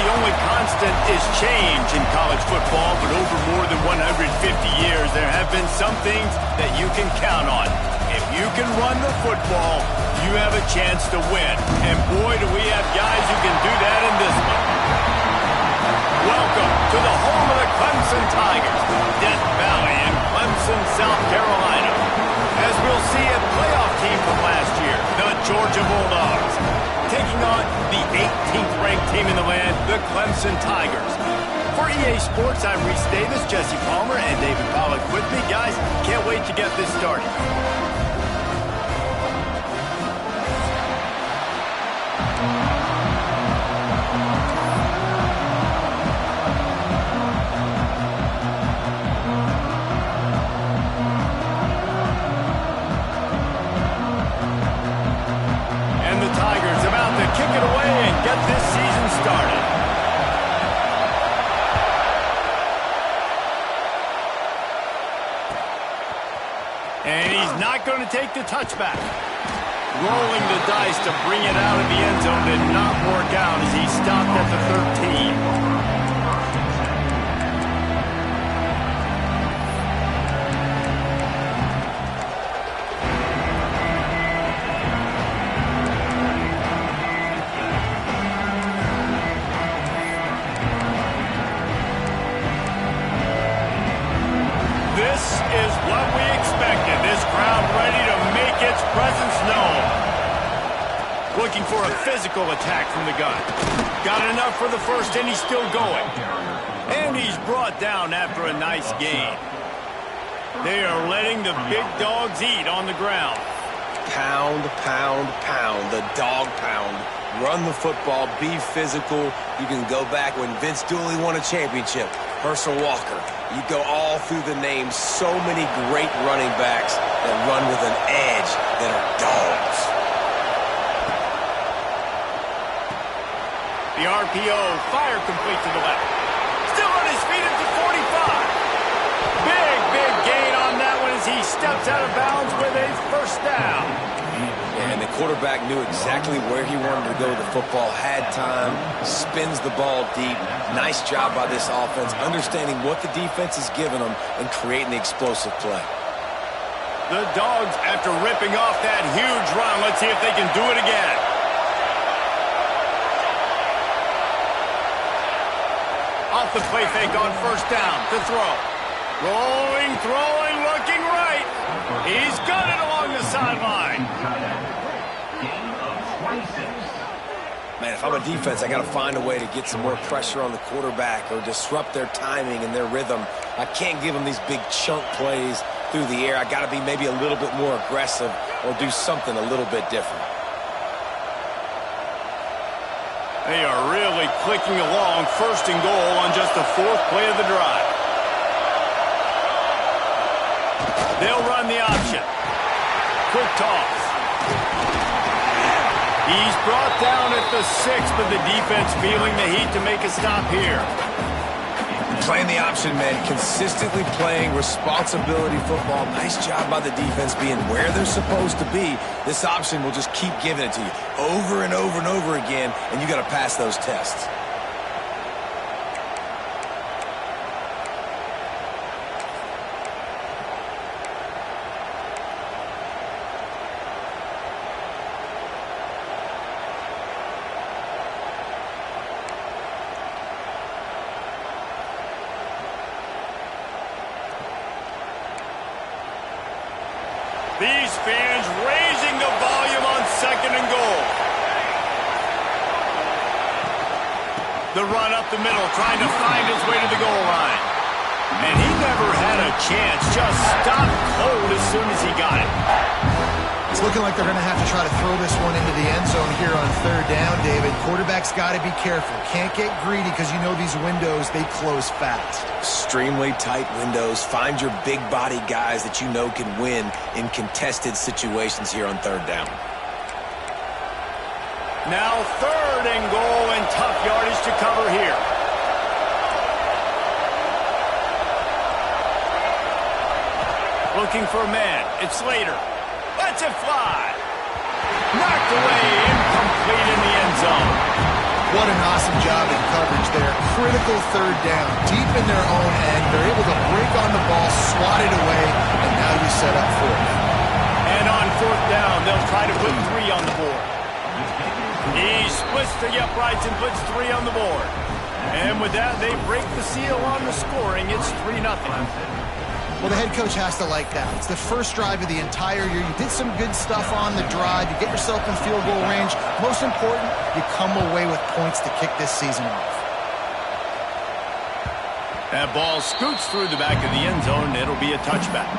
the only constant is change in college football, but over more than 150 years, there have been some things that you can count on. If you can run the football, you have a chance to win. And boy, do we have guys who can do that in this one. Welcome to the home of the Clemson Tigers, Death Valley in Clemson, South Carolina. As we'll see, a playoff team from last year, the Georgia Bulldogs, taking on the 18th ranked team in the land, the Clemson Tigers. For EA Sports, I'm Reese Davis, Jesse Palmer, and David Pollack with me. Guys, can't wait to get this started. Kick it away and get this season started. And he's not going to take the touchback. Rolling the dice to bring it out of the end zone did not work out as he stopped at the 13. This is what we expected. This crowd ready to make its presence known. Looking for a physical attack from the gun. Got enough for the first, and he's still going. And he's brought down after a nice gain. They are letting the big dogs eat on the ground. Pound, pound, pound. The dog pound. Run the football. Be physical. You can go back when Vince Dooley won a championship. Herschel Walker. You go all through the names. So many great running backs that run with an edge that are dogs. The RPO, fire complete to the left. Still on his feet at the 45. Big gain on that one as he steps out of bounds with a first down. And the quarterback knew exactly where he wanted to go with the football, had time, spins the ball deep. Nice job by this offense, understanding what the defense is giving them and creating the explosive play. The Dogs, after ripping off that huge run, let's see if they can do it again. Off the play fake on first down to throw. Rolling, throwing, looking right. He's got it along the sideline. Man, if I'm a defense, I got to find a way to get some more pressure on the quarterback or disrupt their timing and their rhythm. I can't give them these big chunk plays through the air. I got to be maybe a little bit more aggressive or do something a little bit different. They are really clicking along, first and goal on just the fourth play of the drive. They'll run the option. Quick toss. He's brought down at the 6, but the defense feeling the heat to make a stop here. Playing the option, man. Consistently playing responsibility football. Nice job by the defense being where they're supposed to be. This option will just keep giving it to you over and over and over again, and you got to pass those tests. These fans raising the volume on second and goal. The run up the middle, trying to find his way to the goal line. And he never had a chance, just stopped cold as soon as he got it. It's looking like they're going to have to try to throw this one into the end zone here on third down, David. Quarterback's got to be careful. Can't get greedy because you know these windows, they close fast. Extremely tight windows. Find your big body guys that you know can win in contested situations here on third down. Now third and goal and tough yardage to cover here. Looking for a man. It's Slater. Lets it fly. Knocked away, incomplete in the end zone. What an awesome job in coverage there. Critical third down, deep in their own end. They're able to break on the ball, swat it away, and now you set up fourth. And on fourth down, they'll try to put 3 on the board. He splits the uprights and puts 3 on the board. And with that, they break the seal on the scoring. It's 3-0. Well, the head coach has to like that. It's the first drive of the entire year. You did some good stuff on the drive. You get yourself in field goal range. Most important, you come away with points to kick this season off. That ball scoots through the back of the end zone. It'll be a touchback.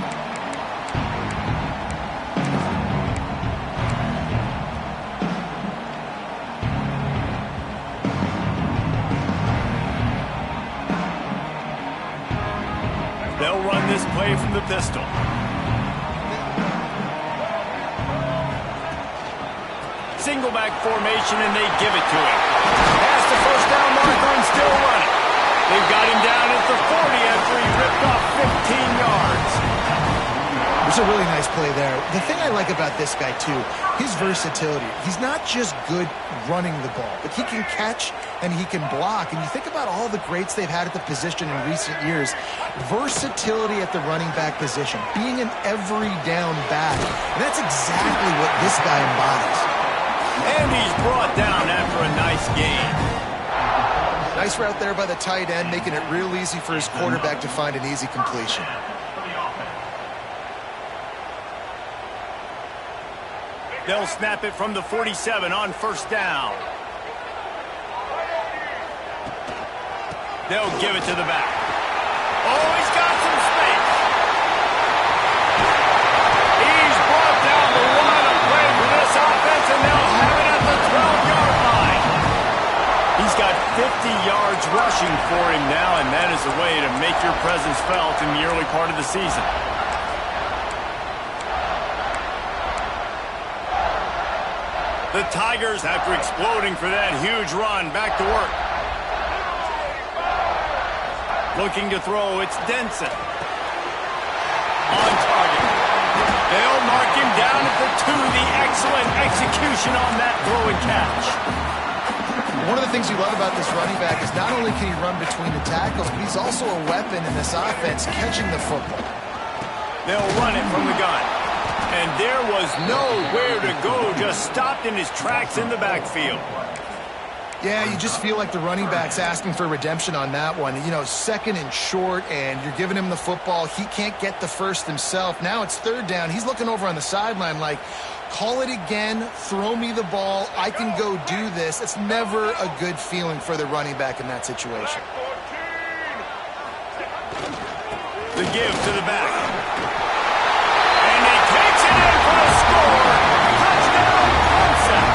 They'll run this play from the pistol. Single back formation, and they give it to him. Past the first down marker and still running. They've got him down at the 40 after he ripped off 15 yards. It's a really nice play there. The thing I like about this guy, too, his versatility. He's not just good running the ball, but he can catch and he can block. And you think about all the greats they've had at the position in recent years. Versatility at the running back position, being an every down back. And that's exactly what this guy embodies. And he's brought down after a nice game. Nice route there by the tight end, making it real easy for his quarterback to find an easy completion. They'll snap it from the 47 on first down. They'll give it to the back. Oh, he's got some space. He's brought down the line of play for this offense, and they'll have it at the 12-yard line. He's got 50 yards rushing for him now, and that is a way to make your presence felt in the early part of the season. The Tigers, after exploding for that huge run, back to work. Looking to throw, it's Denson. On target. They'll mark him down at the 2. The excellent execution on that throw and catch. One of the things you love about this running back is not only can he run between the tackles, but he's also a weapon in this offense, catching the football. They'll run it from the gun. And there was nowhere to go, just stopped in his tracks in the backfield. Yeah, you just feel like the running back's asking for redemption on that one. You know, second and short, and you're giving him the football. He can't get the first himself. Now it's third down. He's looking over on the sideline like, call it again, throw me the ball, I can go do this. It's never a good feeling for the running back in that situation. The give to the back. For the score. Touchdown, Clemson.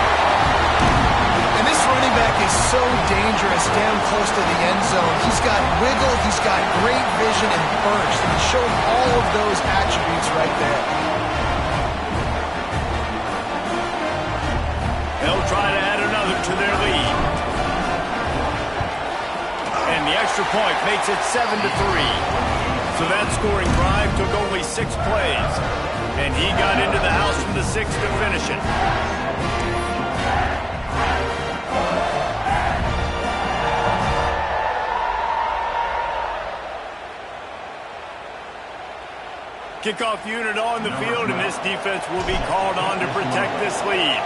And this running back is so dangerous down close to the end zone. He's got wiggle, he's got great vision and burst. And he showed all of those attributes right there. They'll try to add another to their lead. And the extra point makes it 7-3. So that scoring drive took only 6 plays. And he got into the house from the 6 to finish it. Kickoff unit on the field, and this defense will be called on to protect this lead.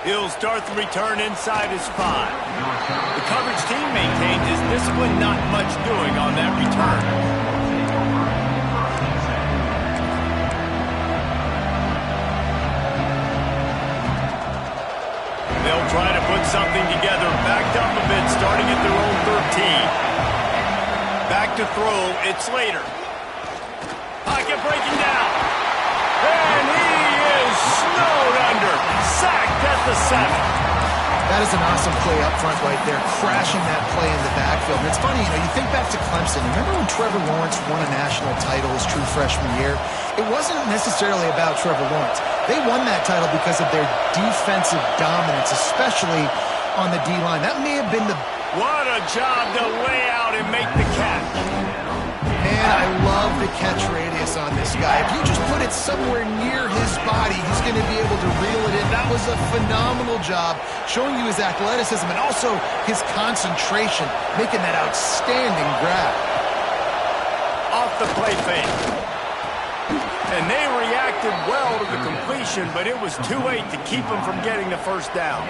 He'll start the return inside his 5. The coverage team maintains his discipline, not much doing on that return. They'll try to put something together, backed up a bit, starting at their own 13. Back to throw, it's Slater. Pocket breaking down. And he is snowed under. Sacked at the 7. That is an awesome play up front right there, crashing that play in the backfield. And it's funny, you know, you think back to Clemson. Remember when Trevor Lawrence won a national title his true freshman year? It wasn't necessarily about Trevor Lawrence. They won that title because of their defensive dominance, especially on the D-line. That may have been the... What a job to lay out and make the catch. Man, I love the catch radius eyes on this guy. If you just put it somewhere near his body, he's going to be able to reel it in. That was a phenomenal job, showing you his athleticism and also his concentration, making that outstanding grab. Off the play fake. And they reacted well to the completion, but it was too late to keep them from getting the first down.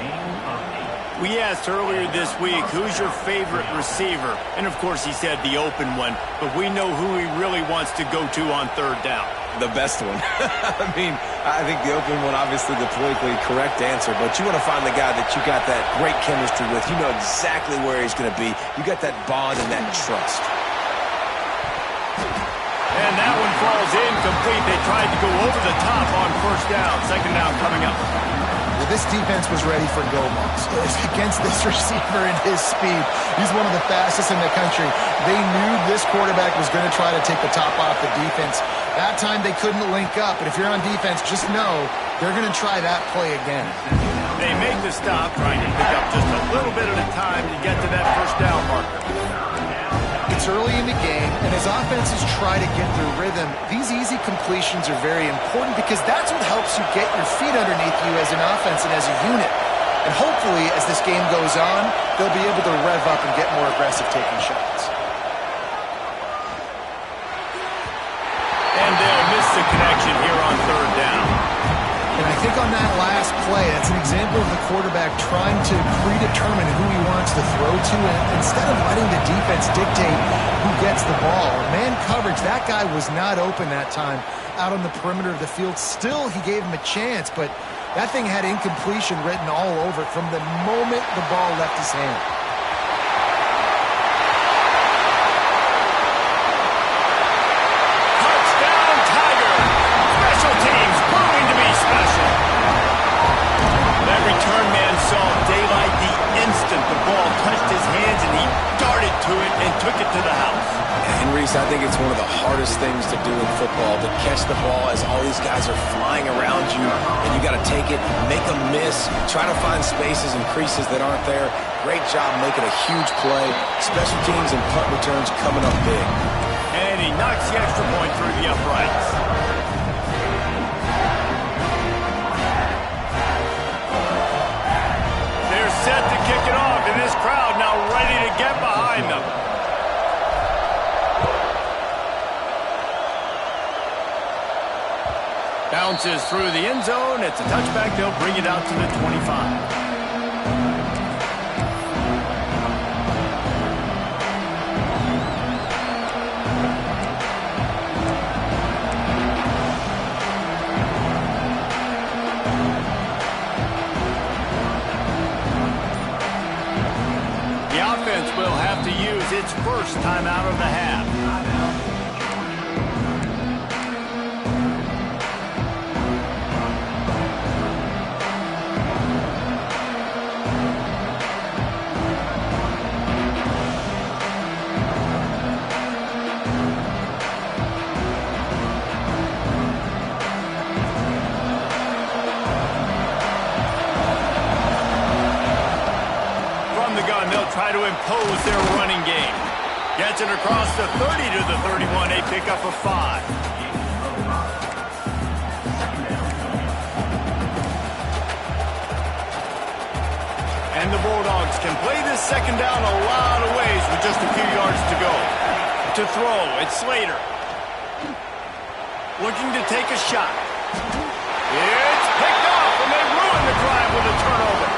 We asked earlier this week, who's your favorite receiver? And, of course, he said the open one, but we know who he really wants to go to on third down. The best one. I mean, I think the open one, obviously the politically correct answer, but you want to find the guy that you got that great chemistry with. You know exactly where he's going to be. You got that bond and that trust. And that one falls incomplete. They tried to go over the top on first down. Second down coming up. Well, this defense was ready for go balls against this receiver and his speed. He's one of the fastest in the country. They knew this quarterback was going to try to take the top off the defense. That time they couldn't link up, but if you're on defense, just know they're going to try that play again. They make the stop, trying to pick up just a little bit at a time to get to that first down marker. It's early in the game, and as offenses try to get their rhythm, these easy completions are very important because that's what helps you get your feet underneath you as an offense and as a unit. And hopefully, as this game goes on, they'll be able to rev up and get more aggressive taking shots. And they'll miss the connection here on third down. And I think on that last play, that's an example of the quarterback trying to predetermine who he wants to throw to, and instead of letting the defense dictate who gets the ball. Man coverage, that guy was not open that time out on the perimeter of the field. Still, he gave him a chance, but that thing had incompletion written all over it from the moment the ball left his hand. Return man saw daylight the instant the ball touched his hands, and he darted to it and took it to the house. And Reese, I think it's one of the hardest things to do in football, to catch the ball as all these guys are flying around you, and you got to take it, make them miss, try to find spaces and creases that aren't there. Great job making a huge play. Special teams and punt returns coming up big. And he knocks the extra point through the uprights. Set to kick it off, and this crowd now ready to get behind them. Bounces through the end zone. It's a touchback. They'll bring it out to the 25. Will have to use its first time out of the half. Try to impose their running game. Gets it across the 30 to the 31. They pick up a 5. And the Bulldogs can play this second down a lot of ways with just a few yards to go. To throw, it's Slater. Looking to take a shot. It's picked off, and they ruin the drive with a turnover.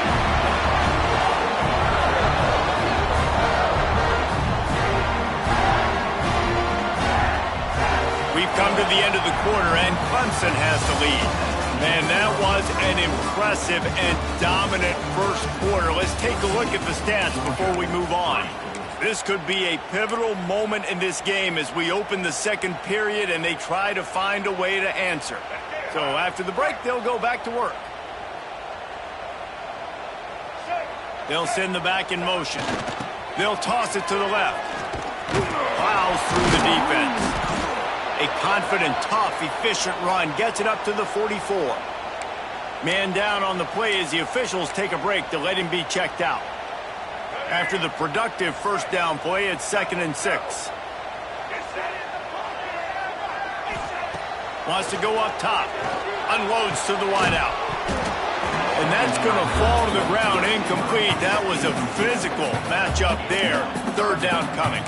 We've come to the end of the quarter, and Clemson has the lead. Man, that was an impressive and dominant first quarter. Let's take a look at the stats before we move on. This could be a pivotal moment in this game as we open the second period and they try to find a way to answer. So after the break, they'll go back to work. They'll send the back in motion. They'll toss it to the left. Plows through the defense. A confident, tough, efficient run gets it up to the 44. Man down on the play as the officials take a break to let him be checked out. After the productive first down play, it's 2nd and 6. Wants to go up top. Unloads to the wideout. And that's going to fall to the ground incomplete. That was a physical matchup there. Third down coming.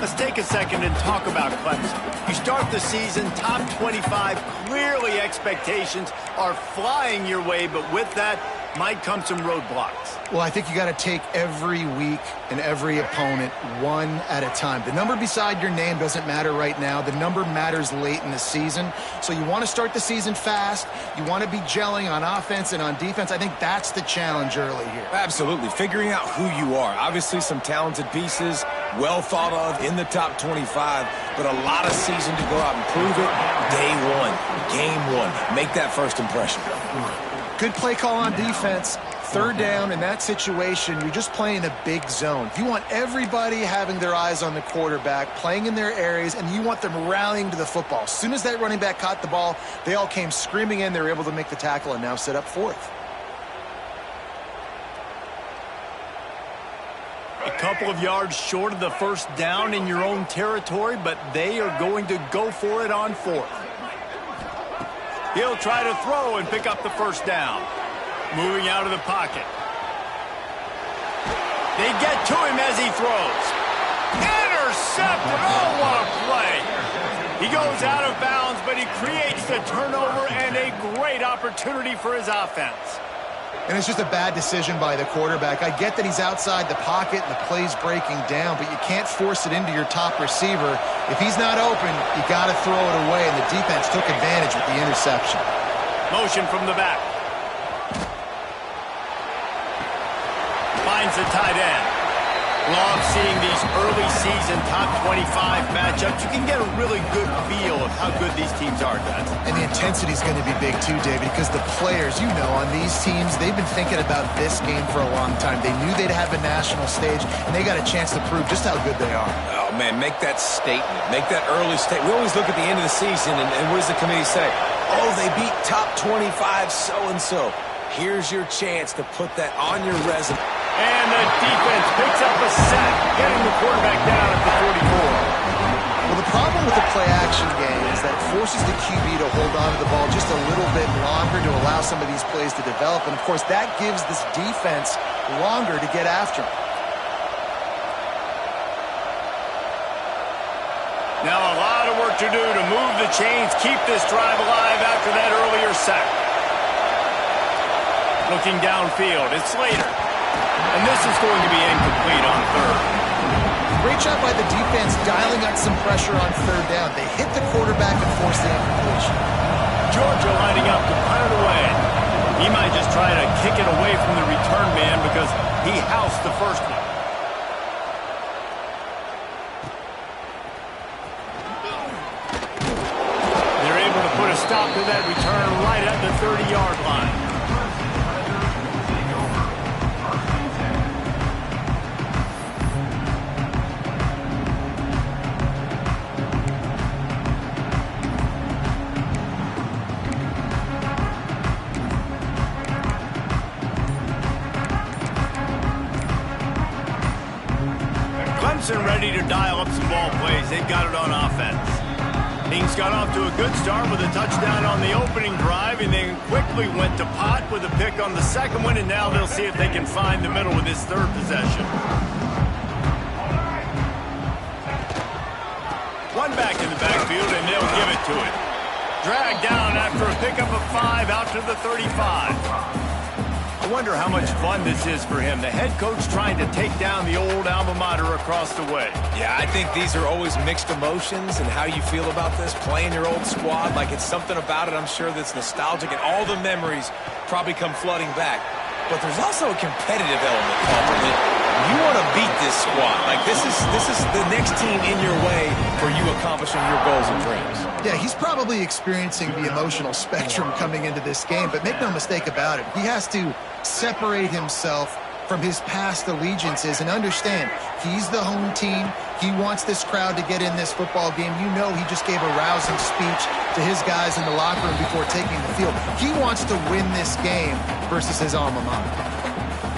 Let's take a second and talk about Clemson. You start the season top 25. Clearly expectations are flying your way, but with that might come some roadblocks. Well, I think you got to take every week and every opponent one at a time. The number beside your name doesn't matter right now. The number matters late in the season. So you want to start the season fast. You want to be gelling on offense and on defense. I think that's the challenge early here. Absolutely. Figuring out who you are. Obviously some talented pieces, well thought of in the top 25, but a lot of season to go out and prove it. Day one, game one. Make that first impression. Good play call on defense. Third down in that situation, you're just playing a big zone. You want everybody having their eyes on the quarterback, playing in their areas, and you want them rallying to the football. As soon as that running back caught the ball, they all came screaming in. They were able to make the tackle and now set up fourth. A couple of yards short of the first down in your own territory, but they are going to go for it on fourth. He'll try to throw and pick up the first down. Moving out of the pocket. They get to him as he throws. Intercepted. Oh, what a play. He goes out of bounds, but he creates the turnover and a great opportunity for his offense. And it's just a bad decision by the quarterback. I get that he's outside the pocket and the play's breaking down, but you can't force it into your top receiver. If he's not open, you got to throw it away, and the defense took advantage with the interception. Motion from the back. Finds the tight end. Love seeing these early season top 25 matchups. You can get a really good feel of how good these teams are, guys. And the intensity is going to be big too, David, because the players, you know, on these teams, they've been thinking about this game for a long time. They knew they'd have a national stage, and they got a chance to prove just how good they are. Oh, man, make that statement. Make that early statement. We always look at the end of the season, and what does the committee say? Oh, they beat top 25 so-and-so. Here's your chance to put that on your resume. And the defense picks up a sack, getting the quarterback down at the 44. Well, the problem with the play-action game is that it forces the QB to hold on to the ball just a little bit longer to allow some of these plays to develop. And, of course, that gives this defense longer to get after him. Now a lot of work to do to move the chains, keep this drive alive after that earlier sack. Looking downfield, it's Slater. And this is going to be incomplete on third. Great job by the defense dialing out some pressure on third down. They hit the quarterback and forced the incompletion. Georgia lining up to punt it away. He might just try to kick it away from the return man because he housed the first one. They're able to put a stop to that return right at the 30-yard line. Ready to dial up some ball plays. They've got it on offense. Things got off to a good start with a touchdown on the opening drive, and then quickly went to pot with a pick on the second one, and now they'll see if they can find the middle with this third possession. One back in the backfield, and they'll give it to it. Dragged down after a pickup of 5 out to the 35. I wonder how much fun this is for him. The head coach trying to take down the old alma mater across the way. Yeah, I think these are always mixed emotions and how you feel about this, playing your old squad. Like it's something about it, I'm sure, that's nostalgic, and all the memories probably come flooding back. But there's also a competitive element, Carter. You want to beat this squad. Like this is the next team in your way for you accomplishing your goals and dreams. Yeah, he's probably experiencing the emotional spectrum coming into this game, but make no mistake about it. He has to separate himself from his past allegiances and understand he's the home team. He wants this crowd to get in this football game. You know he just gave a rousing speech to his guys in the locker room before taking the field. He wants to win this game versus his alma mater.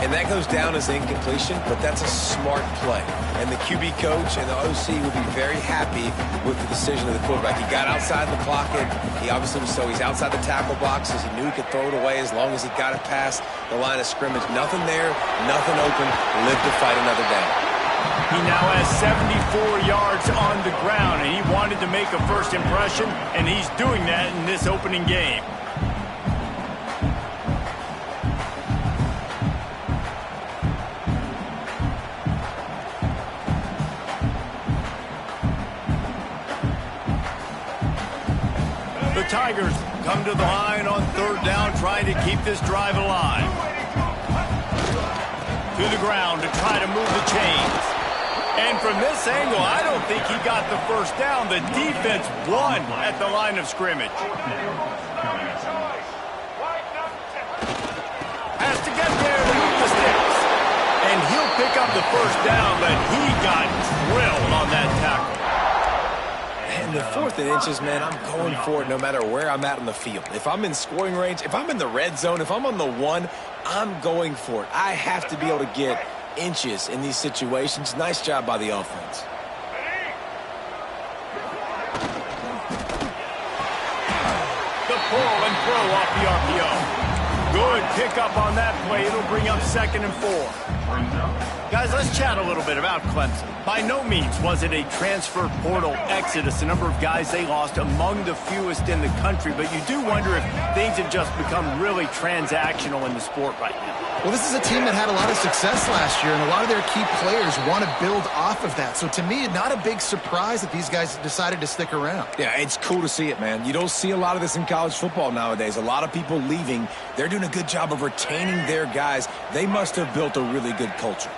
And that goes down as incompletion, but that's a smart play. And the QB coach and the OC would be very happy with the decision of the quarterback. He got outside the pocket. He obviously was so he's outside the tackle boxes. He knew he could throw it away as long as he got it past the line of scrimmage. Nothing there, nothing open. Live to fight another down. He now has 74 yards on the ground, and he wanted to make a first impression, and he's doing that in this opening game. The Tigers come to the line on third down, trying to keep this drive alive. To the ground to try to move the chains. And from this angle, I don't think he got the first down. The defense won at the line of scrimmage. Has to get there to move the sticks. And he'll pick up the first down, but he got drilled on that tackle. And the 4th and inches, man, I'm going for it no matter where I'm at on the field. If I'm in scoring range, if I'm in the red zone, if I'm on the 1, I'm going for it. I have to be able to get inches in these situations. Nice job by the offense. The pull and throw off the RPO. Good pickup on that play. It'll bring up 2nd and 4. Guys, let's chat a little bit about Clemson. By no means was it a transfer portal exodus, the number of guys they lost among the fewest in the country, but you do wonder if things have just become really transactional in the sport right now. Well, this is a team that had a lot of success last year, and a lot of their key players want to build off of that. So to me, not a big surprise that these guys decided to stick around. Yeah, it's cool to see it, man. You don't see a lot of this in college football nowadays. A lot of people leaving. They're doing a good job of retaining their guys. They must have built a really good culture.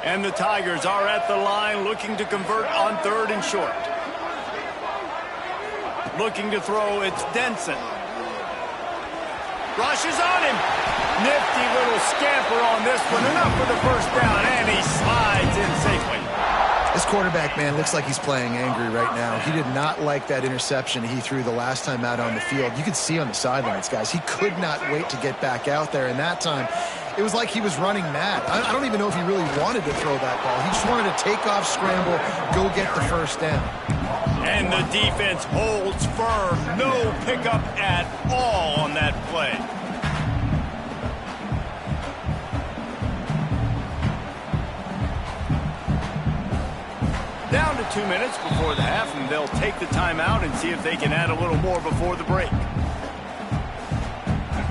And the Tigers are at the line looking to convert on 3rd and short. Looking to throw, it's Denson. Rushes on him. Nifty little scamper on this one. Enough for the first down, and he slides in safely. This quarterback, man, looks like he's playing angry right now. He did not like that interception he threw the last time out on the field. You could see on the sidelines, guys, he could not wait to get back out there. And that time, it was like he was running mad. I don't even know if he really wanted to throw that ball. He just wanted to take off, scramble, go get the first down. And the defense holds firm. No pickup at all on that play. Down to 2 minutes before the half, and they'll take the timeout and see if they can add a little more before the break.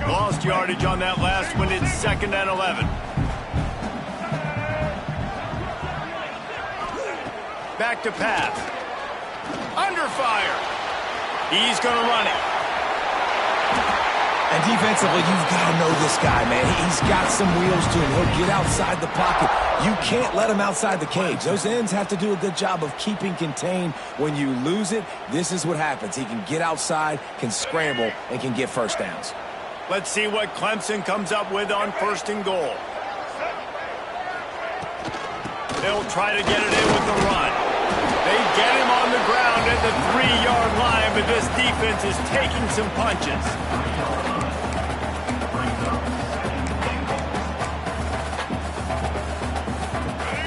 Lost yardage on that last one. It's 2nd and 11. Back to pass. Under fire. He's going to run it. And defensively, you've got to know this guy, man. He's got some wheels to him. He'll get outside the pocket. You can't let him outside the cage. Those ends have to do a good job of keeping contained. When you lose it, this is what happens. He can get outside, can scramble, and can get first downs. Let's see what Clemson comes up with on 1st and goal. They'll try to get it in with the run. They get him on the ground at the 3-yard line, but this defense is taking some punches.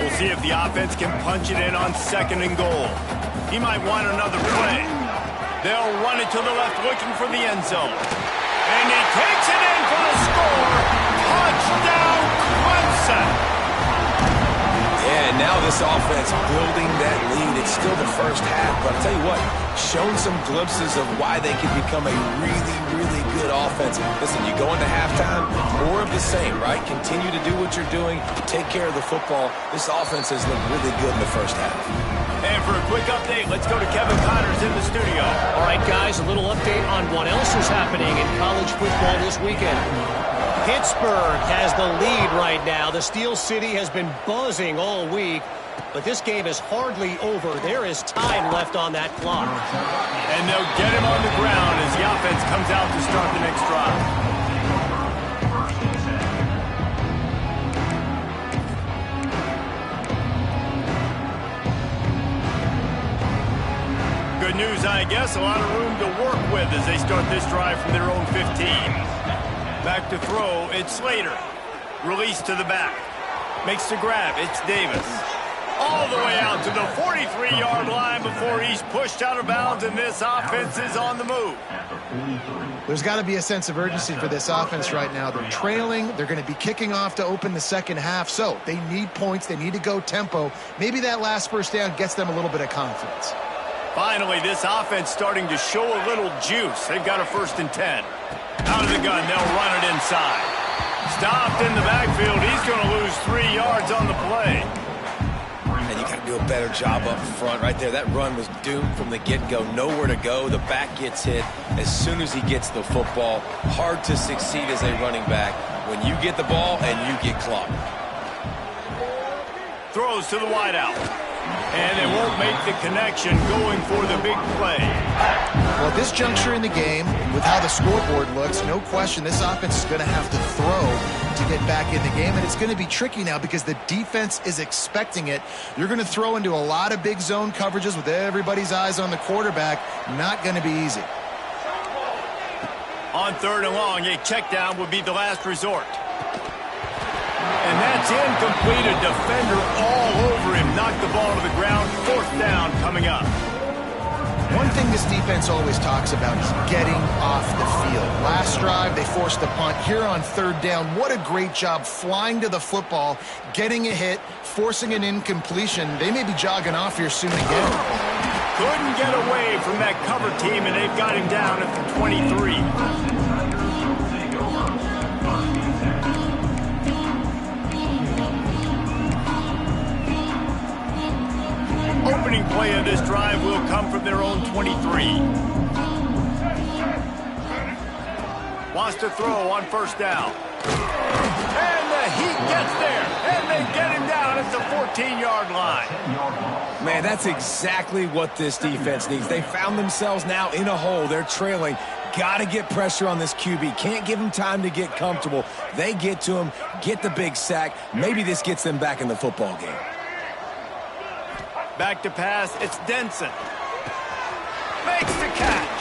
We'll see if the offense can punch it in on 2nd and goal. He might want another play. They'll run it to the left, looking for the end zone. And he takes it in for the score. Touchdown, Clemson. Yeah, and now this offense building that lead. It's still the first half, but I'll tell you what, shown some glimpses of why they could become a really, really good offense. Listen, you go into halftime, more of the same, right? Continue to do what you're doing, take care of the football. This offense has looked really good in the first half. And for a quick update, let's go to Kevin Connors in the studio. All right, guys, a little update on what else is happening in college football this weekend. Pittsburgh has the lead right now. The Steel City has been buzzing all week, but this game is hardly over. There is time left on that clock. And they'll get him on the ground as the offense comes out to start the next drive. Good news, I guess. A lot of room to work with as they start this drive from their own 15. Back to throw, it's Slater. Release to the back. Makes the grab. It's Davis. All the way out to the 43-yard line before he's pushed out of bounds, and this offense is on the move. There's got to be a sense of urgency for this offense right now. They're trailing. They're going to be kicking off to open the second half, so they need points. They need to go tempo. Maybe that last first down gets them a little bit of confidence. Finally, this offense starting to show a little juice. They've got a 1st and 10. Out of the gun, they'll run it inside. Stopped in the backfield. He's going to lose 3 yards on the play. And you got to do a better job up front right there. That run was doomed from the get-go. Nowhere to go. The back gets hit as soon as he gets the football. Hard to succeed as a running back when you get the ball and you get clocked. Throws to the wideout. And they won't make the connection going for the big play. Well, at this juncture in the game, with how the scoreboard looks, no question this offense is going to have to throw to get back in the game, and it's going to be tricky now because the defense is expecting it. You're going to throw into a lot of big zone coverages with everybody's eyes on the quarterback. Not going to be easy. On 3rd and long, a check down would be the last resort. And that's incomplete. A defender all over him. Knocked the ball to the ground. 4th down coming up. One thing this defense always talks about is getting off the field. Last drive, they forced a punt. Here on 3rd down, what a great job flying to the football, getting a hit, forcing an incompletion. They may be jogging off here soon again. Couldn't get away from that cover team, and they've got him down at the 23. Opening play of this drive will come from their own 23. Wants to throw on 1st down. And the heat gets there. And they get him down at the 14-yard line. Man, that's exactly what this defense needs. They found themselves now in a hole. They're trailing. Got to get pressure on this QB. Can't give him time to get comfortable. They get to him, get the big sack. Maybe this gets them back in the football game. Back to pass, it's Denson. Makes the catch.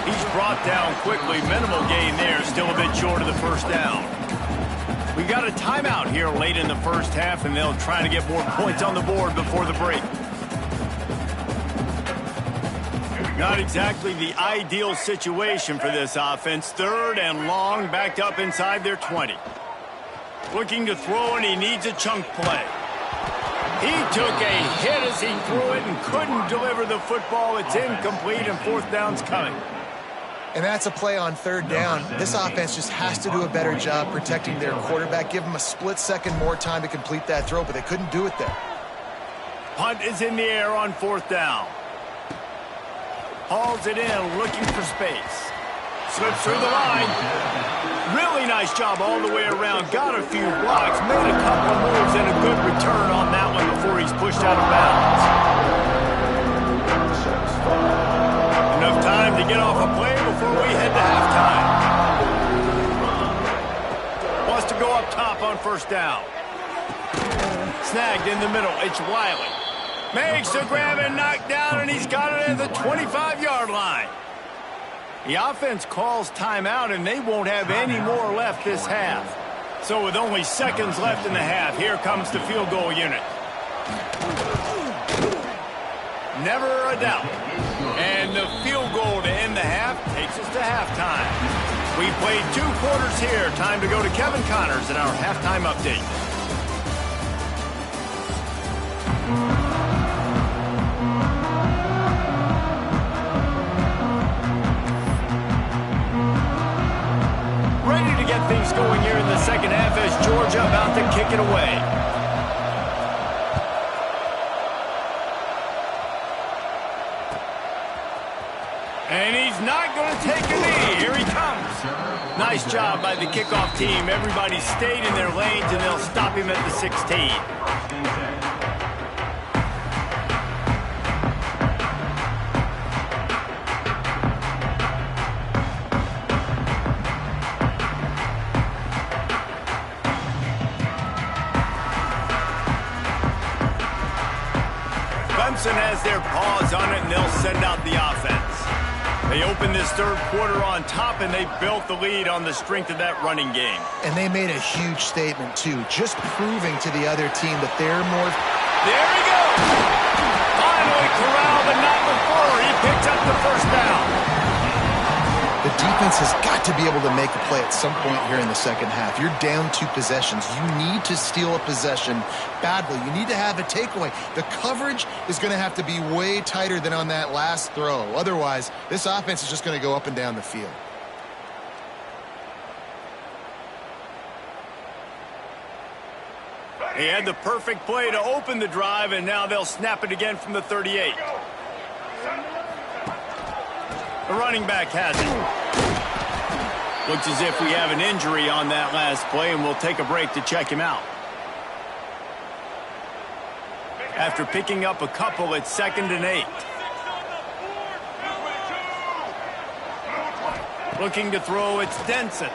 He's brought down quickly. Minimal gain there, still a bit short of the 1st down. We got a timeout here late in the 1st half, and they'll try to get more points on the board before the break. Not exactly the ideal situation for this offense. 3rd and long, backed up inside their 20. Looking to throw, and he needs a chunk play. He took a hit as he threw it and couldn't deliver the football. It's incomplete, and 4th down's coming. And that's a play on 3rd down. This offense just has to do a better job protecting their quarterback. Give him a split second more time to complete that throw, but they couldn't do it there. Punt is in the air on 4th down. Hauls it in, looking for space. Slips through the line. Really nice job all the way around. Got a few blocks, made a couple of moves, and a good return on that one before he's pushed out of bounds. Enough time to get off a play before we head to halftime. Wants to go up top on 1st down. Snagged in the middle. It's Wiley. Makes the grab and knocked down, and he's got it at the 25-yard line. The offense calls timeout, and they won't have any more left this half. So with only seconds left in the half, here comes the field goal unit. Never a doubt. And the field goal to end the half takes us to halftime. We played 2 quarters here. Time to go to Kevin Connors in our halftime update. Ready to get things going here in the second half as Georgia about to kick it away. And he's not going to take a knee. Here he comes. Nice job by the kickoff team. Everybody stayed in their lanes, and they'll stop him at the 16. Clemson has their paws on it, and they'll send out the offense. They opened this third quarter on top, and they built the lead on the strength of that running game. And they made a huge statement, too, just proving to the other team that they're more... There he goes! Finally corralled, but not before. He picks up the first down. The defense has got to be able to make a play at some point here in the second half. You're down 2 possessions. You need to steal a possession badly. You need to have a takeaway. The coverage is going to have to be way tighter than on that last throw. Otherwise, this offense is just going to go up and down the field. He had the perfect play to open the drive, and now they'll snap it again from the 38. The running back has it. Looks as if we have an injury on that last play, and we'll take a break to check him out. After picking up a couple, it's 2nd and 8. Looking to throw, it's Denson.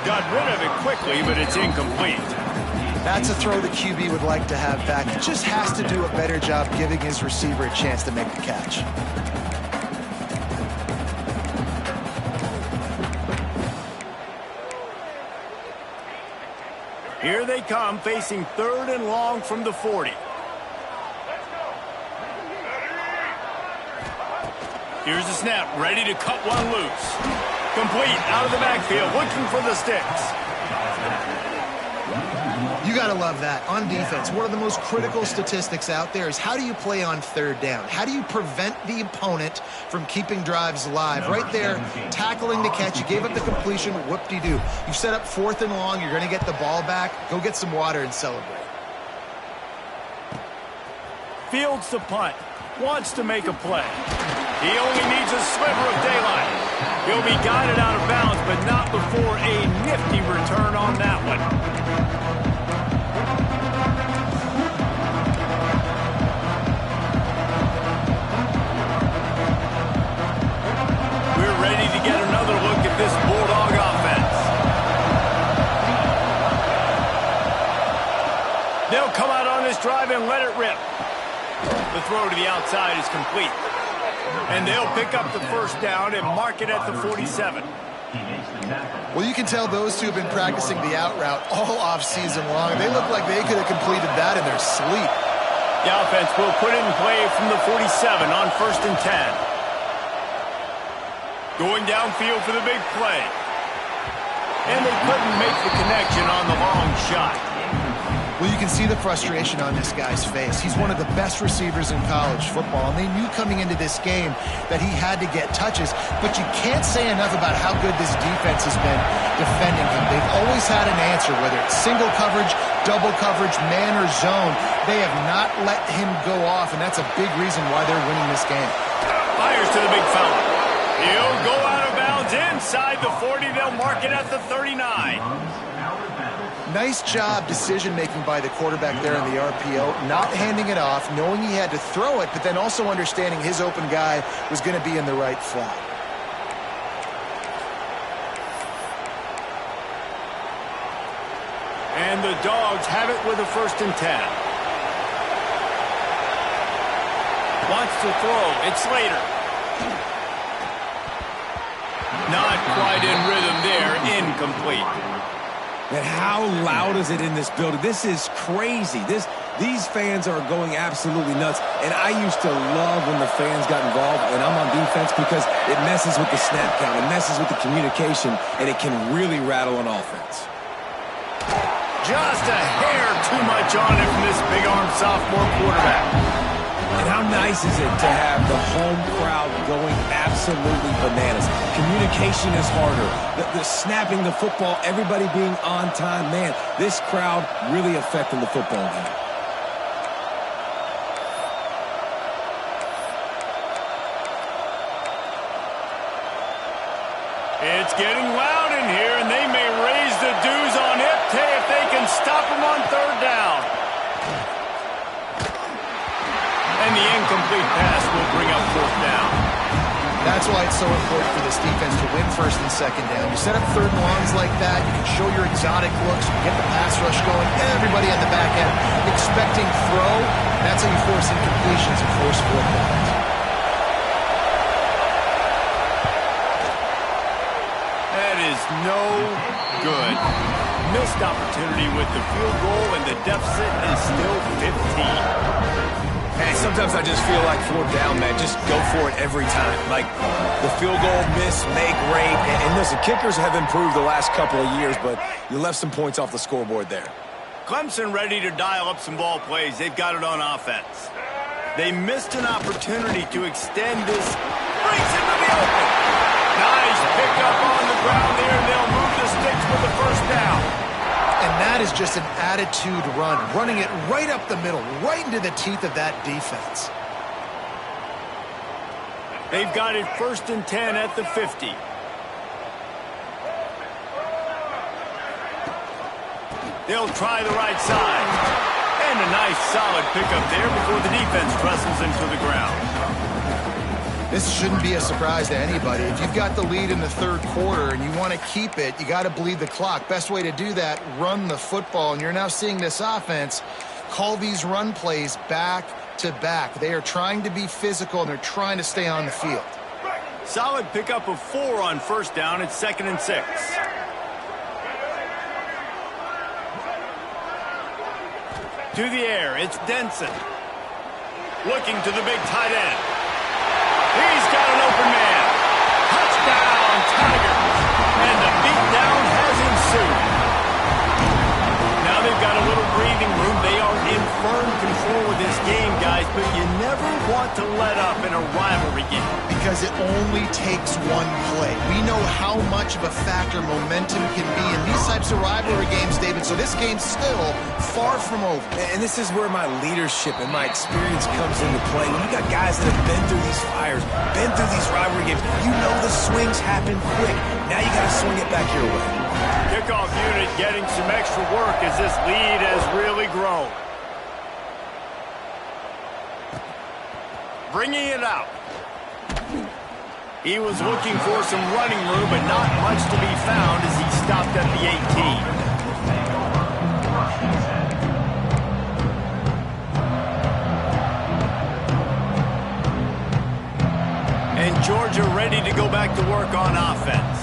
Got rid of it quickly, but it's incomplete. That's a throw the QB would like to have back. He just has to do a better job giving his receiver a chance to make the catch. Here they come, facing 3rd and long from the 40. Here's the snap, ready to cut one loose. Complete, out of the backfield, looking for the sticks. You got to love that. On defense, one of the most critical statistics out there is how do you play on 3rd down? How do you prevent the opponent from keeping drives alive? Right there, tackling the catch. You gave up the completion, whoop-de-doo. You set up 4th and long. You're going to get the ball back. Go get some water and celebrate. Fields the punt. Wants to make a play. He only needs a sliver of daylight. He'll be guided out of bounds, but not before a nifty return on that one. We're ready to get another look at this Bulldog offense. They'll come out on this drive and let it rip. The throw to the outside is complete. And they'll pick up the first down and mark it at the 47. Well, you can tell those two have been practicing the out route all off-season long. They look like they could have completed that in their sleep. The offense will put it in play from the 47 on 1st and 10. Going downfield for the big play. And they couldn't make the connection on the long shot. Well, you can see the frustration on this guy's face. He's one of the best receivers in college football, and they knew coming into this game that he had to get touches, but you can't say enough about how good this defense has been defending him. They've always had an answer, whether it's single coverage, double coverage, man or zone. They have not let him go off, and that's a big reason why they're winning this game. Fires to the big fella. He'll go out of bounds inside the 40. They'll mark it at the 39. Nice job decision-making by the quarterback there in the RPO, not handing it off, knowing he had to throw it, but then also understanding his open guy was going to be in the right slot. And the Dogs have it with a 1st and 10. Wants to throw. It's Slater. Not quite in rhythm there. Incomplete. And how loud is it in this building? This is crazy. These fans are going absolutely nuts. And I used to love when the fans got involved, and I'm on defense, because it messes with the snap count. It messes with the communication, and it can really rattle an offense. Just a hair too much on it from this big-arm sophomore quarterback. And how nice is it to have the home crowd going absolutely bananas? Communication is harder. The snapping the football, everybody being on time. Man, this crowd really affecting the football game. It's getting loud in here, and they may raise the dues on Ipte if they can stop him on 3rd down. And the incomplete pass will bring up 4th down. That's why it's so important for this defense to win 1st and 2nd down. You set up 3rd and longs like that, you can show your exotic looks, you get the pass rush going, everybody on the back end expecting throw. That's how you force incompletions and force 4th downs. missed opportunity with the field goal, and the deficit is still 15. Hey, sometimes I just feel like fourth down, man. Just go for it every time. Like the field goal, miss, make, rate. And listen, kickers have improved the last couple of years, but you left some points off the scoreboard there. Clemson ready to dial up some ball plays. They've got it on offense. They missed an opportunity to extend this. Breaks into the open. Nice pickup on the ground there, and they'll move the sticks with the first down. And that is just an attitude run, running it right up the middle, right into the teeth of that defense. They've got it 1st and 10 at the 50. They'll try the right side. And a nice solid pickup there before the defense wrestles into the ground. This shouldn't be a surprise to anybody. If you've got the lead in the third quarter and you want to keep it, you got to bleed the clock. Best way to do that, run the football. And you're now seeing this offense call these run plays back to back. They are trying to be physical, and they're trying to stay on the field. Solid pickup of 4 on first down. It's 2nd and 6. To the air, it's Denson. Looking to the big tight end. He's got an open man. Touchdown, Tigers. And the beatdown has ensued. Now they've got a little breathing room. They are in firm control of this game, guys, but you never want to let up in a rivalry game. Because it only takes one play. We know how much of a factor momentum can be in these types of rivalry games, David, so this game's still far from over. And this is where my leadership and my experience comes into play. When you got guys that have been through these fires, been through these rivalry games, you know the swings happen quick. Now you got to swing it back your way. Kickoff unit getting some extra work as this lead has really grown. Bringing it out. He was looking for some running room, but not much to be found as he stopped at the 18. And Georgia ready to go back to work on offense.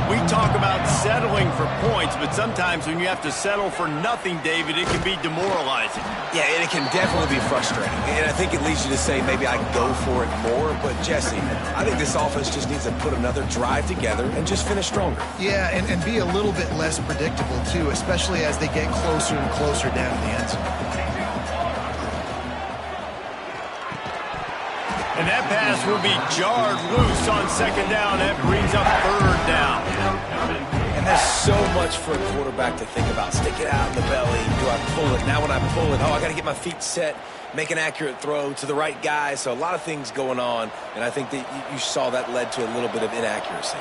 We talk about settling for points, but sometimes when you have to settle for nothing, David, it can be demoralizing. Yeah, and it can definitely be frustrating. And I think it leads you to say maybe I can go for it more. But, Jesse, I think this offense just needs to put another drive together and just finish stronger. Yeah, and be a little bit less predictable, too, especially as they get closer and closer down to the end zone. And that pass will be jarred loose on 2nd down. That brings up 3rd down. And there's so much for a quarterback to think about. Stick it out in the belly. Do I pull it? Now when I pull it, I got to get my feet set, make an accurate throw to the right guy. So a lot of things going on, and I think that you saw that led to a little bit of inaccuracy.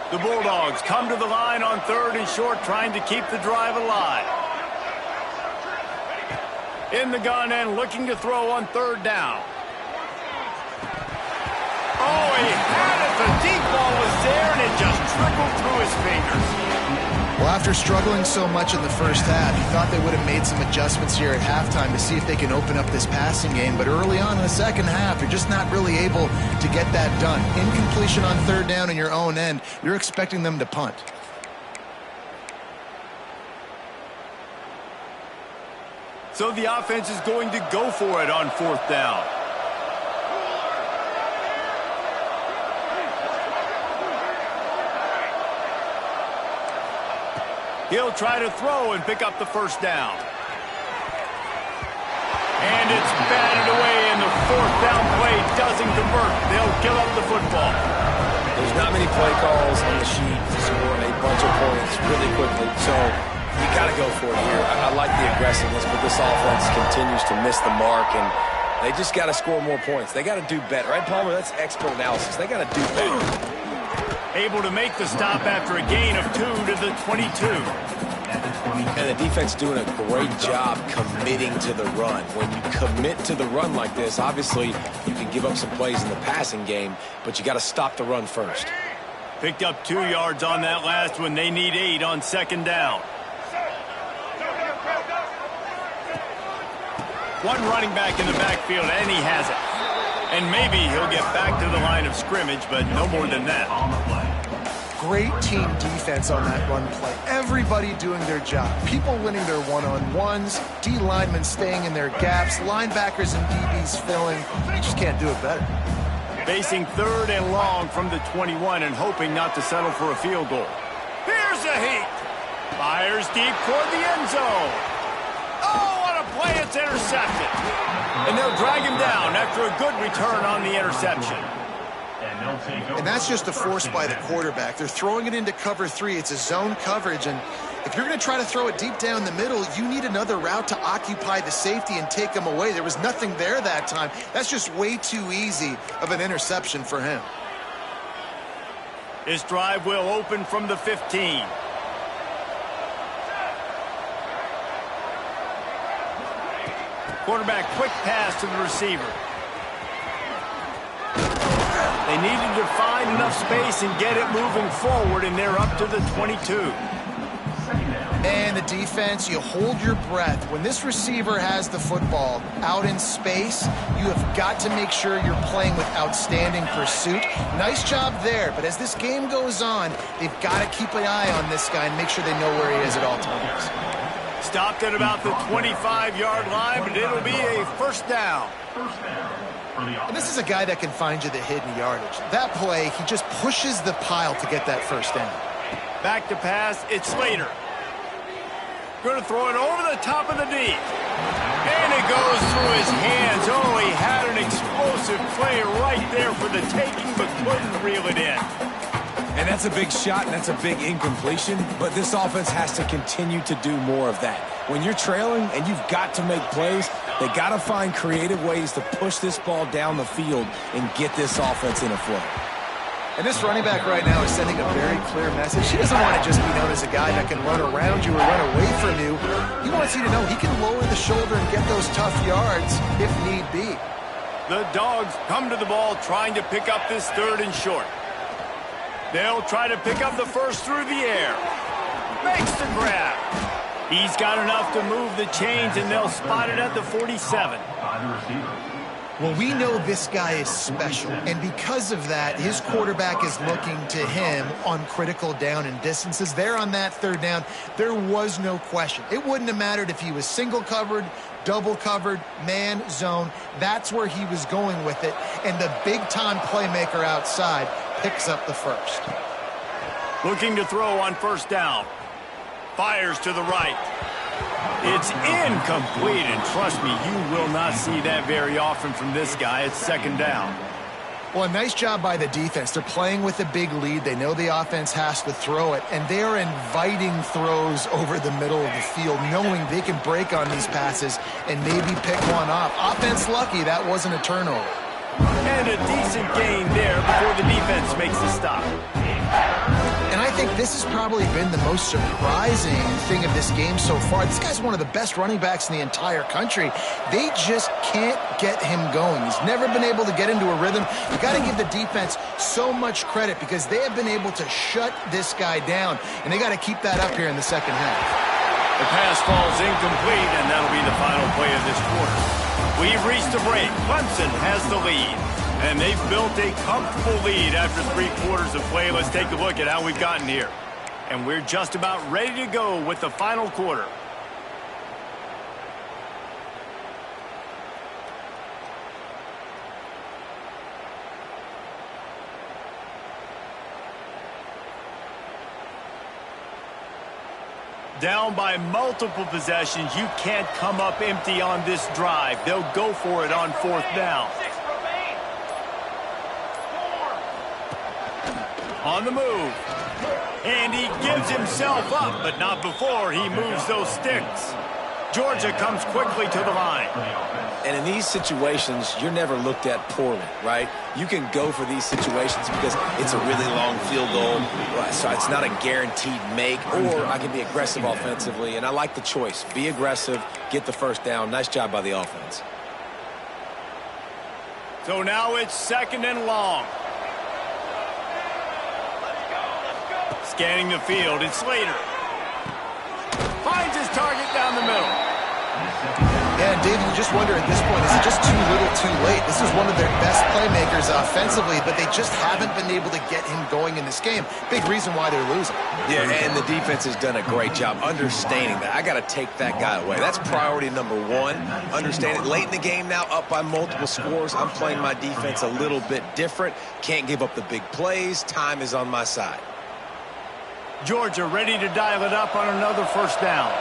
The Bulldogs come to the line on 3rd and short, trying to keep the drive alive. In the gun and looking to throw on 3rd down. Oh, he had it. The deep ball was there, and it just trickled through his fingers. Well, after struggling so much in the first half, you thought they would have made some adjustments here at halftime to see if they can open up this passing game. But early on in the second half, you're just not really able to get that done. Incompletion on 3rd down in your own end. You're expecting them to punt. So the offense is going to go for it on 4th down. He'll try to throw and pick up the 1st down. And it's batted away, and the 4th down play doesn't convert. They'll give up the football. There's not many play calls on the sheet to score a bunch of points really quickly. So you got to go for it here. I like the aggressiveness, but this offense continues to miss the mark, and they just got to score more points. They got to do better. Right, Palmer? That's expert analysis. They got to do better. Able to make the stop after a gain of 2 to the 22. And the defense doing a great job committing to the run. When you commit to the run like this, obviously you can give up some plays in the passing game, but you got to stop the run first. Picked up 2 yards on that last one. They need 8 on 2nd down. One running back in the backfield, and he has it. And maybe he'll get back to the line of scrimmage, but no more than that. great team defense on that run play. Everybody doing their job. People winning their one-on-ones, D linemen staying in their gaps, linebackers and DBs filling. You just can't do it better. Facing 3rd and long from the 21 and hoping not to settle for a field goal. Here's a heat. Fires deep toward the end zone. Oh, what a play. It's intercepted. And they'll drag him down after a good return on the interception. And that's just a force by the quarterback. They're throwing it into cover 3. It's a zone coverage, and if you're going to try to throw it deep down the middle, you need another route to occupy the safety and take him away. There was nothing there that time. That's just way too easy of an interception for him. This drive will open from the 15. Quarterback quick pass to the receiver. They needed to find enough space and get it moving forward, and they're up to the 22. And the defense, you hold your breath. When this receiver has the football out in space, you have got to make sure you're playing with outstanding pursuit. Nice job there, but as this game goes on, they've got to keep an eye on this guy and make sure they know where he is at all times. Stopped at about the 25-yard line, but it'll be a first down. And this is a guy that can find you the hidden yardage. That play, he just pushes the pile to get that first down. Back to pass, it's Slater. Going to throw it over the top of the D. And it goes through his hands. Oh, he had an explosive play right there for the taking, but couldn't reel it in. And that's a big shot, and that's a big incompletion, but this offense has to continue to do more of that. When you're trailing and you've got to make plays, they got to find creative ways to push this ball down the field and get this offense in a flow. And this running back right now is sending a very clear message. He doesn't want to just be known as a guy that can run around you or run away from you. He wants you to know he can lower the shoulder and get those tough yards if need be. The Dogs come to the ball trying to pick up this 3rd and short. They'll try to pick up the first through the air. Makes the grab. He's got enough to move the chains, and they'll spot it at the 47. Well, we know this guy is special, and because of that, his quarterback is looking to him on critical down and distances. There on that 3rd down, there was no question. It wouldn't have mattered if he was single covered, double covered, man, zone. That's where he was going with it, and the big-time playmaker outside picks up the first. Looking to throw on first down. Fires to the right. It's incomplete, and trust me, you will not see that very often from this guy. It's 2nd down. Well, a nice job by the defense. They're playing with a big lead. They know the offense has to throw it, and they're inviting throws over the middle of the field, knowing they can break on these passes and maybe pick one off. Offense lucky that wasn't a turnover. And a decent gain there before the defense makes the stop. And I think this has probably been the most surprising thing of this game so far. This guy's one of the best running backs in the entire country. They just can't get him going. He's never been able to get into a rhythm. You got to give the defense so much credit because they have been able to shut this guy down, and they got to keep that up here in the 2nd half. The pass falls incomplete, and that'll be the final play of this quarter. We've reached a break. Clemson has the lead. And they've built a comfortable lead after 3 quarters of play. Let's take a look at how we've gotten here. And we're just about ready to go with the final quarter. Down by multiple possessions, you can't come up empty on this drive. They'll go for it on 4th down. On the move. And he gives himself up, but not before he moves those sticks. Georgia comes quickly to the line. And in these situations, you're never looked at poorly, right? You can go for these situations because it's a really long field goal, so it's not a guaranteed make, or I can be aggressive offensively, and I like the choice. Be aggressive, get the first down. Nice job by the offense. So now it's 2nd and long. Scanning the field, it's Slater. Finds his target down the middle. And David, you just wonder at this point, is it just too little too late? This is one of their best playmakers offensively, but they just haven't been able to get him going in this game. Big reason why they're losing. Yeah, and the defense has done a great job understanding that. I got to take that guy away. That's priority number one. Understand it. Late in the game now, up by multiple scores. I'm playing my defense a little bit different. Can't give up the big plays. Time is on my side. Georgia ready to dial it up on another first down.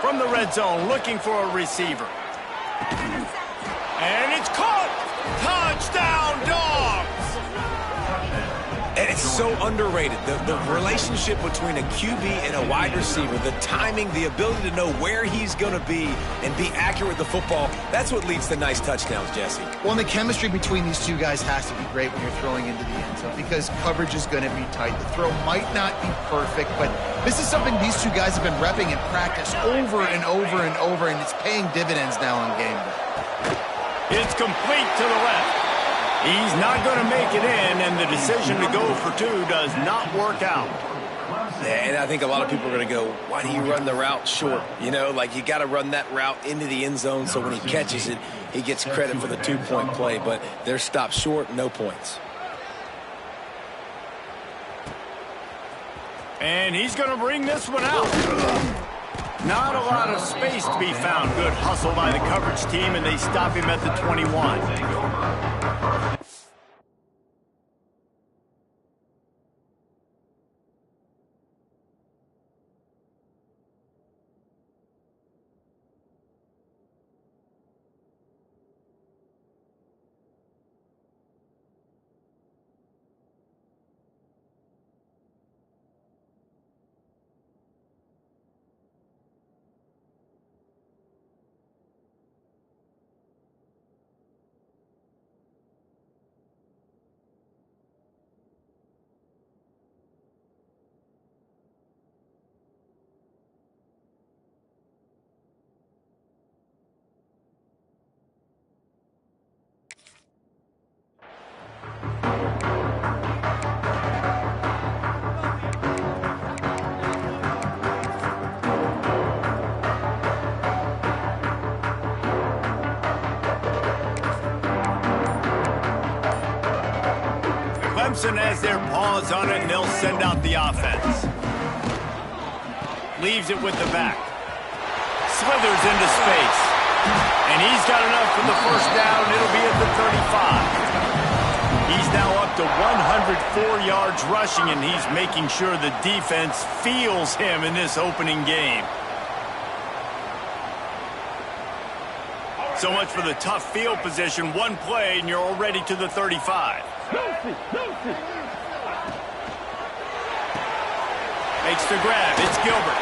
From the red zone, looking for a receiver. And it's caught! Touchdown, Dogs! And it's so underrated. The relationship between a QB and a wide receiver, the timing, the ability to know where he's going to be and be accurate with the football, that's what leads to nice touchdowns, Jesse. Well, and the chemistry between these two guys has to be great when you're throwing into the end zone because coverage is going to be tight. The throw might not be perfect, but this is something these two guys have been repping in practice over and over and over, and it's paying dividends now on game day. It's complete to the left. He's not going to make it in, and the decision to go for two does not work out. And I think a lot of people are going to go, why do you run the route short? You know, like you got to run that route into the end zone so when he catches it, he gets credit for the two-point play. But they're stopped short, no points. And he's going to bring this one out. Not a lot of space to be found. Good hustle by the coverage team, and they stop him at the 21. Clemson has their paws on it, and they'll send out the offense. Leaves it with the back. Slithers into space. And he's got enough for the first down. It'll be at the 35. He's now up to 104 yards rushing, and he's making sure the defense feels him in this opening game. So much for the tough field position. One play, and you're already to the 35. Makes the grab. It's Gilbert.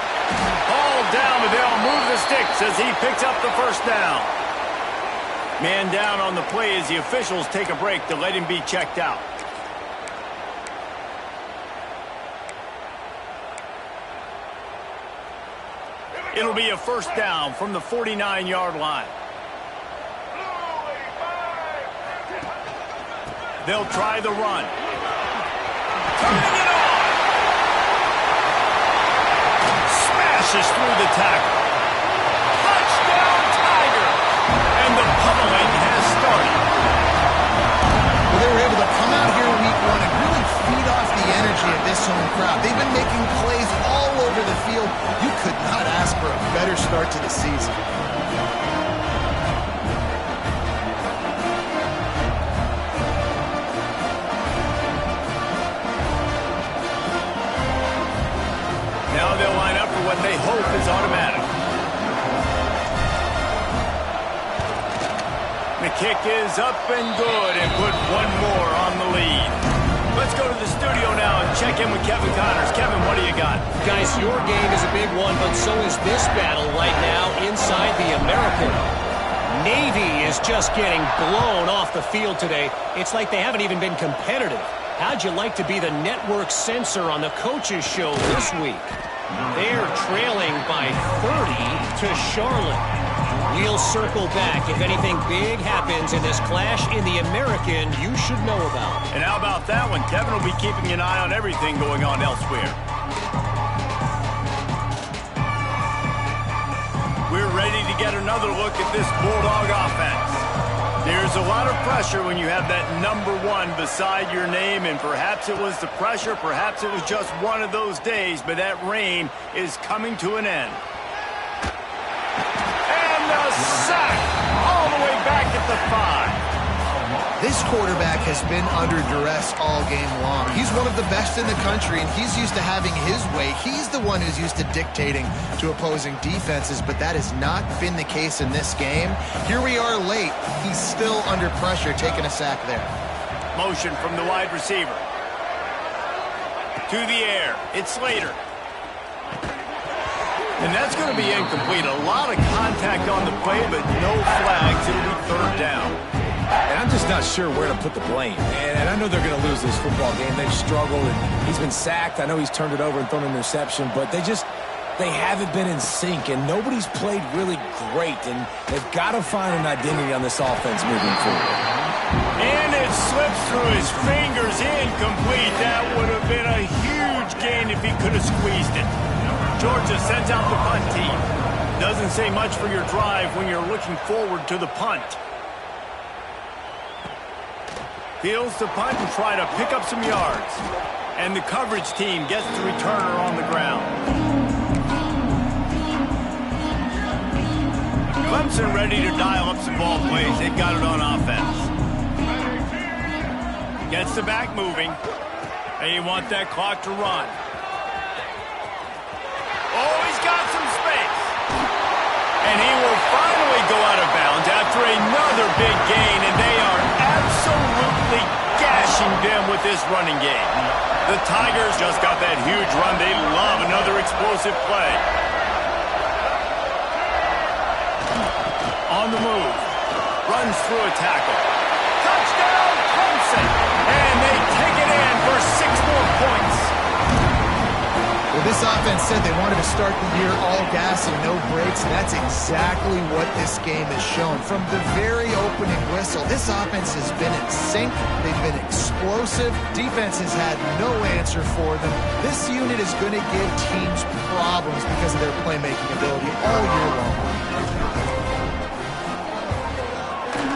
Hauled down, but they'll move the sticks as he picks up the first down. Man down on the play as the officials take a break to let him be checked out. It'll be a first down from the 49-yard line. They'll try the run. Turning it on. Smashes through the tackle. Touchdown, Tiger. And the pummeling has started. Well, they were able to come out here week one and really feed off the energy of this home crowd. They've been making plays all over the field. You could not ask for a better start to the season. Now they'll line up for what they hope is automatic. The kick is up and good and put one more on the lead. Let's go to the studio now and check in with Kevin Connors. Kevin, what do you got? Guys, your game is a big one, but so is this battle right now inside the American. Navy is just getting blown off the field today. It's like they haven't even been competitive. How'd you like to be the network censor on the coaches show this week? They're trailing by 30 to Charlotte. We'll circle back if anything big happens in this clash in the American you should know about. And how about that one? Kevin will be keeping an eye on everything going on elsewhere. we're ready to get another look at this Bulldog offense. There's a lot of pressure when you have that number 1 beside your name, and perhaps it was the pressure, perhaps it was just one of those days, but that reign is coming to an end. And the sack all the way back at the 5. This quarterback has been under duress all game long. He's one of the best in the country, and he's used to having his way. He's the one who's used to dictating to opposing defenses, but that has not been the case in this game. Here we are late. He's still under pressure, taking a sack there. Motion from the wide receiver. To the air. It's Slater. And that's going to be incomplete. A lot of contact on the play, but no flags. It'll be 3rd down. And I'm just not sure where to put the blame. And I know they're going to lose this football game. They've struggled, and he's been sacked. I know he's turned it over and thrown an interception, but they haven't been in sync, and nobody's played really great, and they've got to find an identity on this offense moving forward. And it slips through his fingers, incomplete. That would have been a huge gain if he could have squeezed it. Georgia sends out the punt team. Doesn't say much for your drive when you're looking forward to the punt. Fields the punt and try to pick up some yards. And the coverage team gets the returner on the ground. Clemson ready to dial up some ball plays. They've got it on offense. Gets the back moving. And you want that clock to run. Oh, he's got some space. And he will finally go out of bounds after another big gain, and they are absolutely gashing them with this running game. The Tigers just got that huge run. They love another explosive play. On the move. Runs through a tackle. Touchdown, Clemson! And they take it in for 6 more points. Well, this offense said they wanted to start the year all gas and no brakes, and that's exactly what this game has shown. From the very opening whistle, this offense has been in sync. They've been explosive. Defense has had no answer for them. This unit is going to give teams problems because of their playmaking ability all year long.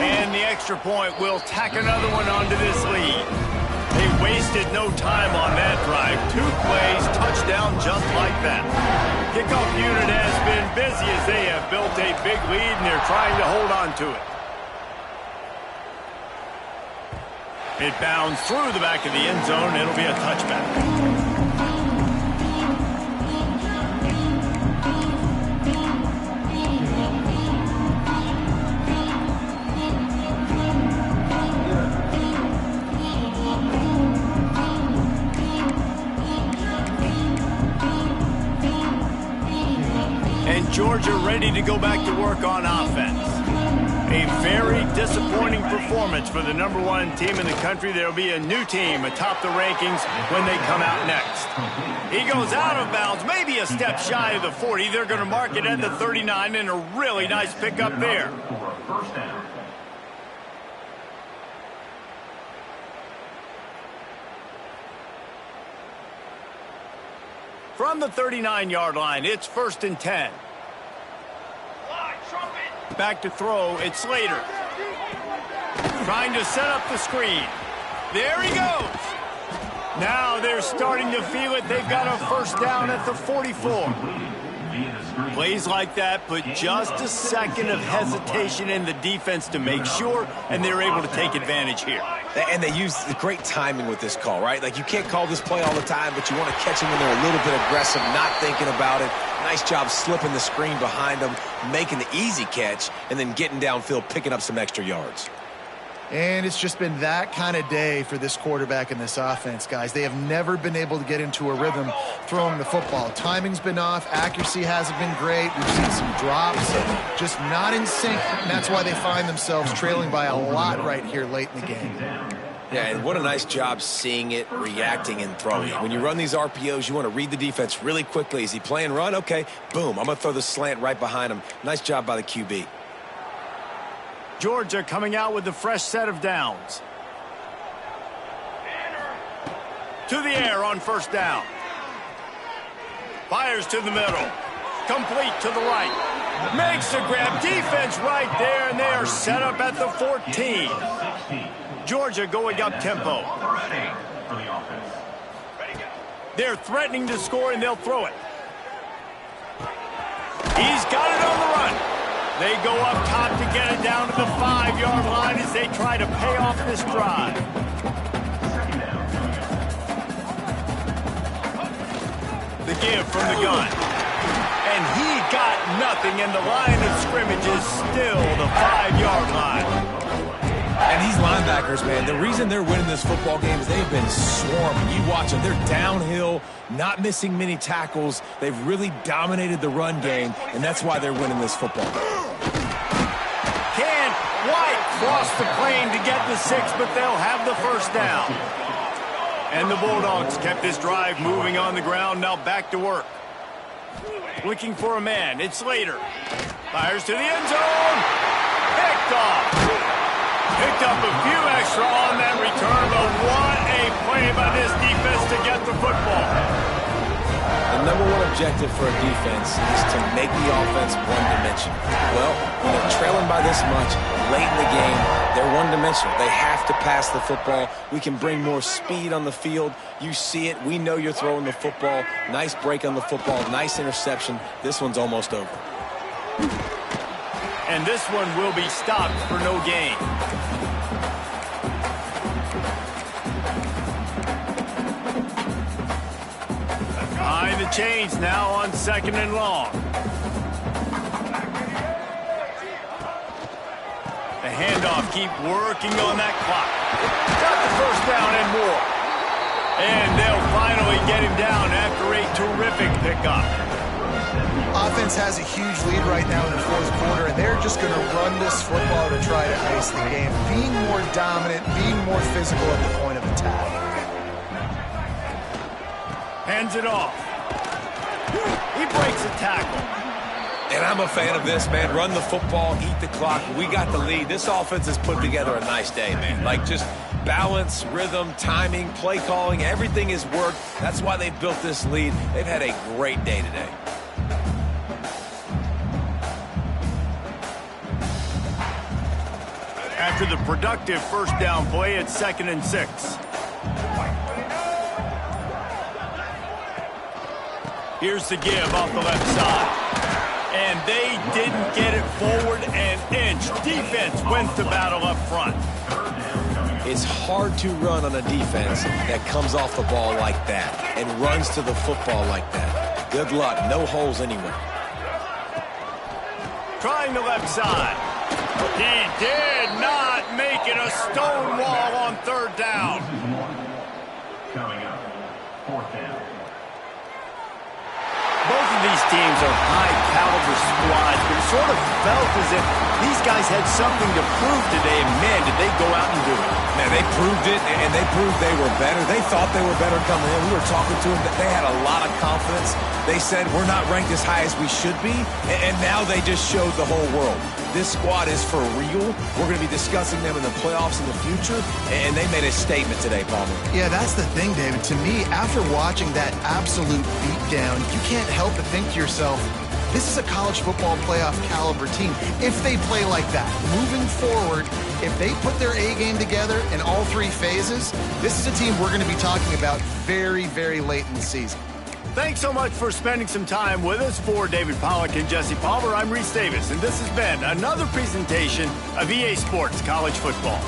And the extra point will tack another one onto this lead. They wasted no time on that drive. 2 plays, touchdown just like that. Kickoff unit has been busy as they have built a big lead, and they're trying to hold on to it. It bounds through the back of the end zone. It'll be a touchback. Georgia ready to go back to work on offense. A very disappointing performance for the number 1 team in the country. There'll be a new team atop the rankings when they come out next. He goes out of bounds, maybe a step shy of the 40. They're going to mark it at the 39, and a really nice pickup there. From the 39-yard line, it's 1st and 10. Back to throw, it's Slater. Trying to set up the screen. There he goes. Now they're starting to feel it. They've got a 1st down at the 44. Plays like that put just a second of hesitation in the defense to make sure, and they're able to take advantage here. And they use the great timing with this call, right? Like, you can't call this play all the time, but you want to catch them when they're a little bit aggressive, not thinking about it. Nice job slipping the screen behind them, making the easy catch, and then getting downfield, picking up some extra yards. And it's just been that kind of day for this quarterback and this offense, guys. They have never been able to get into a rhythm throwing the football. Timing's been off. Accuracy hasn't been great. We've seen some drops, just not in sync. And that's why they find themselves trailing by a lot right here late in the game. Yeah, and what a nice job seeing it, reacting, and throwing. When you run these RPOs, you want to read the defense really quickly. Is he playing run? Okay, boom. I'm going to throw the slant right behind him. Nice job by the QB. Georgia coming out with a fresh set of downs. To the air on 1st down. Fires to the middle. Complete to the right. Makes the grab. Defense right there, and they are set up at the 14. Georgia going up tempo. They're threatening to score, and they'll throw it. He's got it on the run. They go up top to get it down to the 5-yard line as they try to pay off this drive. The give from the gun. And he got nothing, and the line of scrimmage is still the 5-yard line. And these linebackers, man, the reason they're winning this football game is they've been swarming. You watch them. They're downhill, not missing many tackles. They've really dominated the run game, and that's why they're winning this football game. Can White cross the plane to get the 6, but they'll have the first down. And the Bulldogs kept this drive moving on the ground, now back to work. Looking for a man. It's Slater. Fires to the end zone. Picked off. Picked up a few extra on that return, but what a play by this defense to get the football. The number one objective for a defense is to make the offense one-dimensional. Well, when they're trailing by this much, late in the game, they're one-dimensional. They have to pass the football. We can bring more speed on the field. You see it. We know you're throwing the football. Nice break on the football. Nice interception. This one's almost over. And this one will be stopped for no gain. Behind the chains now on 2nd and long. The handoff, keep working on that clock. Got the first down and more. And they'll finally get him down after a terrific pickup. Offense has a huge lead right now in the 4th quarter, and they're just going to run this football to try to ice the game. Being more dominant, being more physical at the point of attack. Hands it off. He breaks a tackle. And I'm a fan of this, man. Run the football, eat the clock. We got the lead. This offense has put together a nice day, man. Like, just balance, rhythm, timing, play calling, everything has worked. That's why they've built this lead. They've had a great day today. After the productive first down play, it's 2nd and 6. Here's the give off the left side. And they didn't get it forward an inch. Defense wins the battle up front. It's hard to run on a defense that comes off the ball like that and runs to the football like that. Good luck. No holes anywhere. Trying the left side. He did not make it. A stone wall on 3rd down. Coming up, 4th down. Both of these teams are high-caliber squads, but it sort of felt as if these guys had something to prove today, and man, did they go out and do it. Man, they proved it, and they proved they were better. They thought they were better coming in. We were talking to them. They had a lot of confidence. They said, we're not ranked as high as we should be, and now they just showed the whole world. This squad is for real. We're going to be discussing them in the playoffs in the future, and they made a statement today, Palmer. Yeah, that's the thing, David. To me, after watching that absolute beatdown, you can't help but think to yourself, this is a college football playoff caliber team. If they play like that, moving forward, if they put their A game together in all 3 phases, this is a team we're going to be talking about very, very late in the season. Thanks so much for spending some time with us. For David Pollack and Jesse Palmer, I'm Reese Davis, and this has been another presentation of EA Sports College Football.